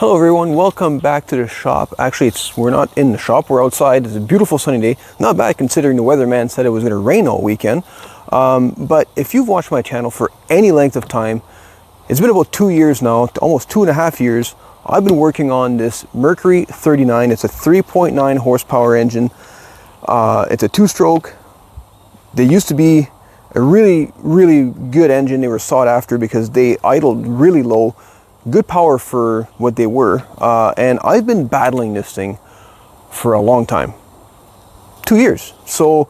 Hello everyone, welcome back to the shop. Actually, we're not in the shop, we're outside. It's a beautiful sunny day. Not bad considering the weatherman said it was going to rain all weekend. But if you've watched my channel for any length of time, it's been about 2 years now, almost 2.5 years. I've been working on this Mercury 39. It's a 3.9 horsepower engine. It's a two-stroke. They used to be a really, really good engine. They were sought after because they idled really low. Good power for what they were, and I've been battling this thing for a long time, 2 years. So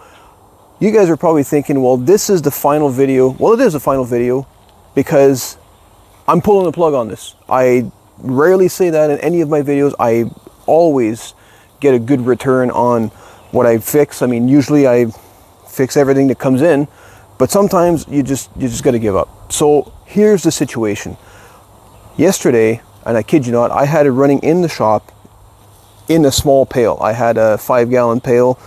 you guys are probably thinking, well, this is the final video. Well, it is the final video because I'm pulling the plug on this. I rarely say that in any of my videos. I always get a good return on what I fix. I mean, usually I fix everything that comes in, but sometimes you just got to give up. So here's the situation. Yesterday, and I kid you not, I had it running in the shop in a small pail. I had a 5-gallon pail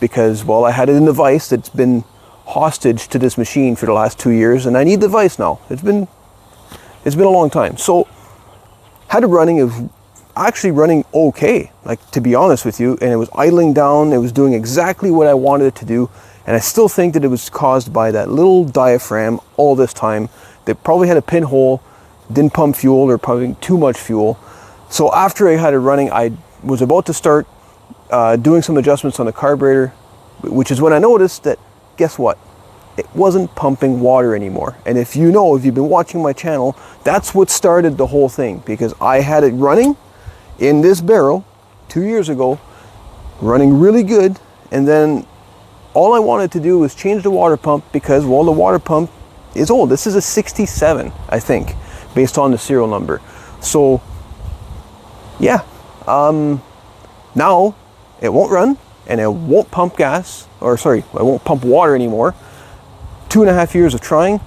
because, well, I had it in the vise that's been hostage to this machine for the last 2 years, and I need the vise now. It's been a long time. So had it running. It was actually running okay, like, to be honest with you, and it was idling down. It was doing exactly what I wanted it to do, and I still think that it was caused by that little diaphragm all this time. They probably had a pinhole, didn't pump fuel or pumping too much fuel. So after I had it running, I was about to start doing some adjustments on the carburetor, which is when I noticed that, guess what? It wasn't pumping water anymore. And if you've been watching my channel, that's what started the whole thing, because I had it running in this barrel 2 years ago, running really good, and then all I wanted to do was change the water pump because, well, the water pump is old. This is a 67, I think, based on the serial number. So yeah, now it won't run and it won't pump gas, or sorry, it won't pump water anymore. 2.5 years of trying.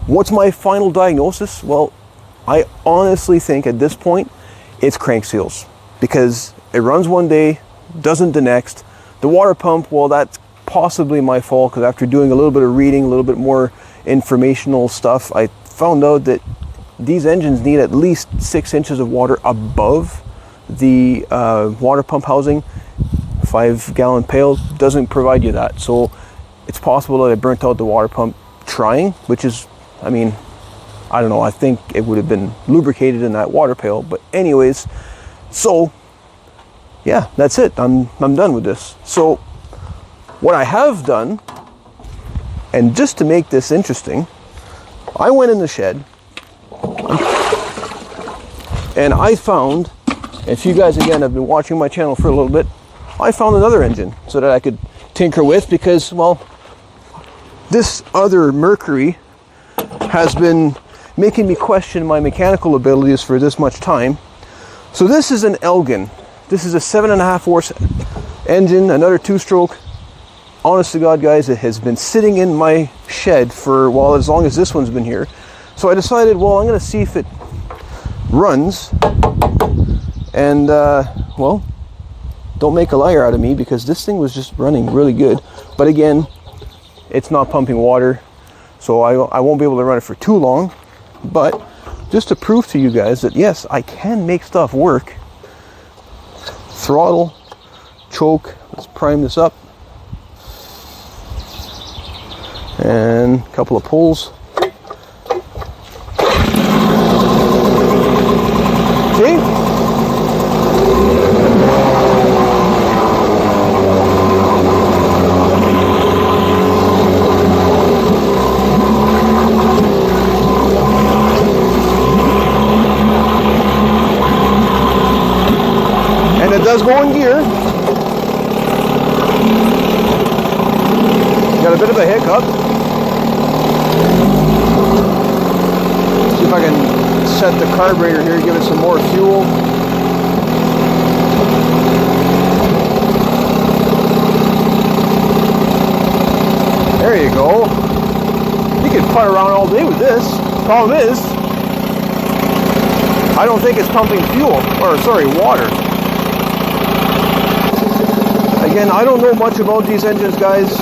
What's my final diagnosis? Well, I honestly think at this point it's crank seals, because it runs one day, doesn't the next. The water pump, well, that's possibly my fault, because after doing a little bit of reading, a little bit more informational stuff, I found out that these engines need at least 6 inches of water above the water pump housing. 5-gallon pail doesn't provide you that. So it's possible that I burnt out the water pump trying, which is, I mean, I don't know, I think it would have been lubricated in that water pail. But anyways, so yeah, that's it. I'm done with this. So what I have done, and just to make this interesting, I went in the shed and I found, if you guys again have been watching my channel for a little bit, I found another engine so that I could tinker with, because, well, this other Mercury has been making me question my mechanical abilities for this much time. So this is an Elgin. This is a 7.5 horse engine, another two-stroke. Honest to God, guys, it has been sitting in my shed for, well, as long as this one's been here. So I decided, well, I'm going to see if it runs, and well, don't make a liar out of me, because this thing was just running really good. But again, it's not pumping water, so I won't be able to run it for too long. But just to prove to you guys that, yes, I can make stuff work. Throttle, choke, let's prime this up, and a couple of pulls. See? And it does go in gear. Got a bit of a hiccup. See if I can set the carburetor here, give it some more fuel. There you go. You can putt around all day with this. Problem is, I don't think it's pumping fuel, or sorry, water. Again, I don't know much about these engines, guys,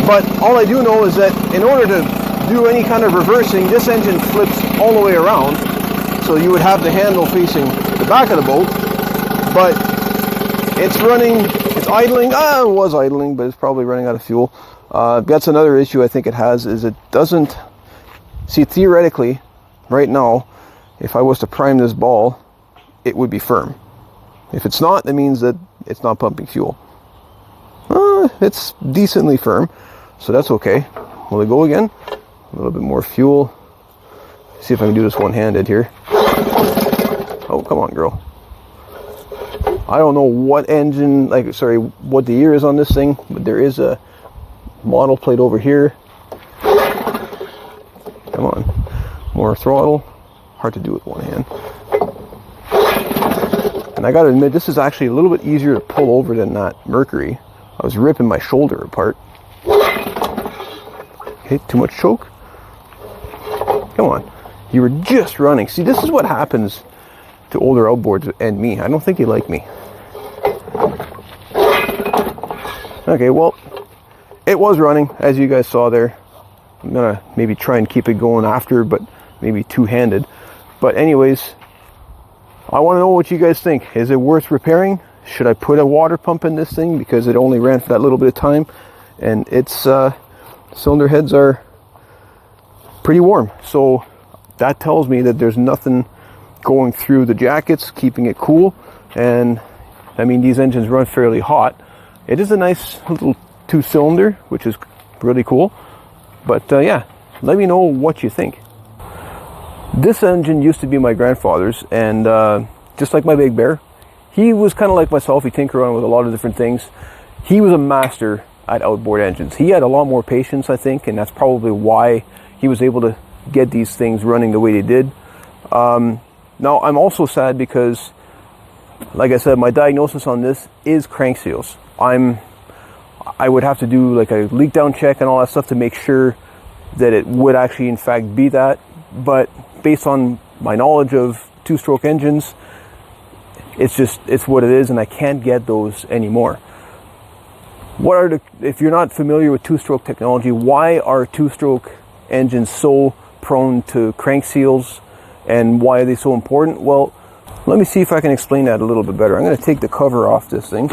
but all I do know is that in order to do any kind of reversing, this engine flips all the way around. so you would have the handle facing the back of the boat, but it's running, it's idling, it was idling, but it's probably running out of fuel. That's another issue I think it has, is it doesn't, see, theoretically, right now, if I was to prime this ball, it would be firm. If it's not, that means that it's not pumping fuel. It's decently firm, so that's okay. Will it go again? A little bit more fuel. See if I can do this one-handed here. Oh, come on, girl. I don't know what engine, what the year is on this thing, but there is a model plate over here. Come on. More throttle. Hard to do with one hand. And I gotta admit, this is actually a little bit easier to pull over than that Mercury. I was ripping my shoulder apart. Okay, too much choke. Come on. You were just running. See, this is what happens to older outboards and me. I don't think you like me. Okay, well, it was running, as you guys saw there. I'm gonna maybe try and keep it going after, but maybe two-handed. But anyways, I want to know what you guys think. Is it worth repairing? Should I put a water pump in this thing because it only ran for that little bit of time, and its cylinder heads are pretty warm? So that tells me that there's nothing going through the jackets, keeping it cool. And I mean, these engines run fairly hot. It is a nice little 2-cylinder, which is really cool. But yeah, let me know what you think. This engine used to be my grandfather's, and just like my Big Bear, he was kind of like myself. He tinkered around with a lot of different things. He was a master at outboard engines. He had a lot more patience, I think, and that's probably why he was able to get these things running the way they did. Now, I'm also sad because, like I said, my diagnosis on this is crank seals. I would have to do like a leak down check and all that stuff to make sure that it would actually in fact be that. But based on my knowledge of 2-stroke engines, it's what it is, and I can't get those anymore. If you're not familiar with 2-stroke technology, why are 2-stroke engines so prone to crank seals, and why are they so important? Well, let me see if I can explain that a little bit better. I'm going to take the cover off this thing.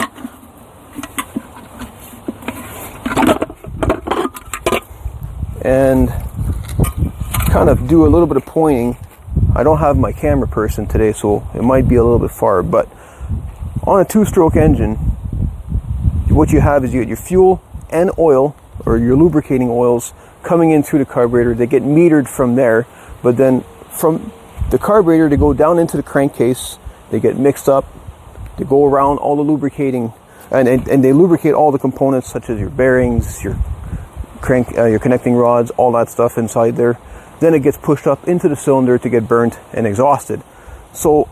And kind of do a little bit of pointing. I don't have my camera person today, so it might be a little bit far, but on a 2-stroke engine, what you have is you get your fuel and oil, or your lubricating oils, coming in through the carburetor. They get metered from there, but then from the carburetor they go down into the crankcase, they get mixed up, they go around all the lubricating, and they lubricate all the components such as your bearings, your connecting rods, all that stuff inside there. Then it gets pushed up into the cylinder to get burnt and exhausted. So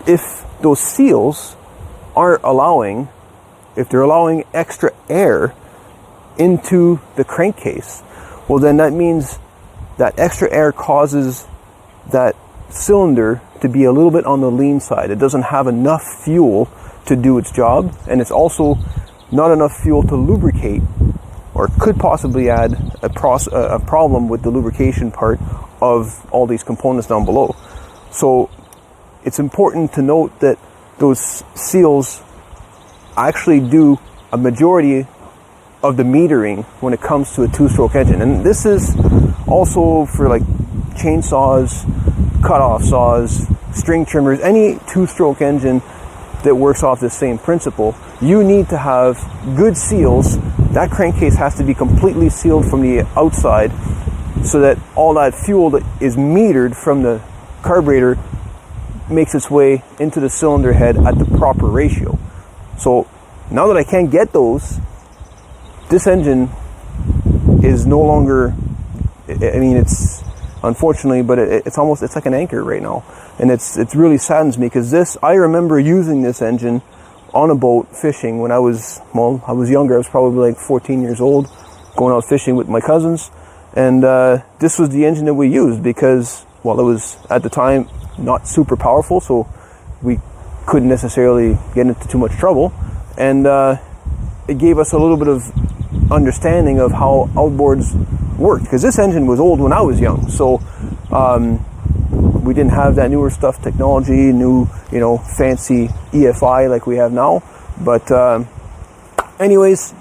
if those seals aren't allowing, if they're allowing extra air into the crankcase, well then that means that extra air causes that cylinder to be a little bit on the lean side. It doesn't have enough fuel to do its job, and it's also not enough fuel to lubricate, or could possibly add a problem with the lubrication part of all these components down below. So it's important to note that those seals actually do a majority of the metering when it comes to a 2-stroke engine. And this is also for like chainsaws, cut-off saws, string trimmers, any 2-stroke engine that works off this same principle. You need to have good seals. That crankcase has to be completely sealed from the outside so that all that fuel that is metered from the carburetor makes its way into the cylinder head at the proper ratio. So now that I can't get those, this engine is no longer, I mean, it's unfortunately, but it's like an anchor right now. And it's really saddens me, because I remember using this engine on a boat fishing when I was younger. I was probably like 14 years old, going out fishing with my cousins. And this was the engine that we used because, well, it was at the time not super powerful, so we couldn't necessarily get into too much trouble. And it gave us a little bit of understanding of how outboards worked, because this engine was old when I was young. So we didn't have that newer stuff, technology, new, you know, fancy EFI like we have now. But anyways,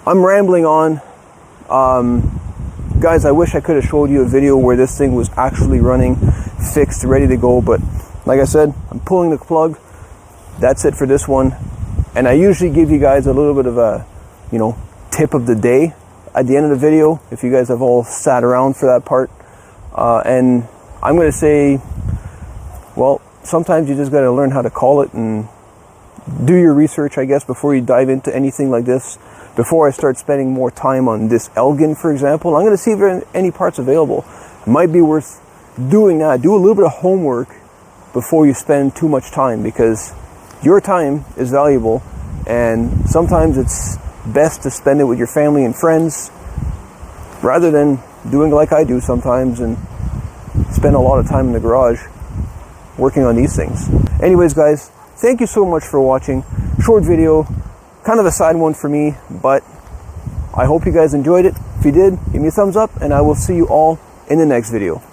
I'm rambling on. Guys, I wish I could have showed you a video where this thing was actually running, fixed, ready to go, but like I said, I'm pulling the plug. That's it for this one. And I usually give you guys a little bit of a, you know, tip of the day at the end of the video, if you guys have all sat around for that part. And I'm going to say, well, sometimes you just got to learn how to call it and do your research, I guess, before you dive into anything like this. Before I start spending more time on this Elgin, for example, I'm going to see if there are any parts available. It might be worth doing that. Do a little bit of homework before you spend too much time, because your time is valuable, and sometimes it's best to spend it with your family and friends rather than doing like I do sometimes and spend a lot of time in the garage working on these things. Anyways, guys, thank you so much for watching. Short video, kind of a side one for me, but I hope you guys enjoyed it. If you did, give me a thumbs up, and I will see you all in the next video.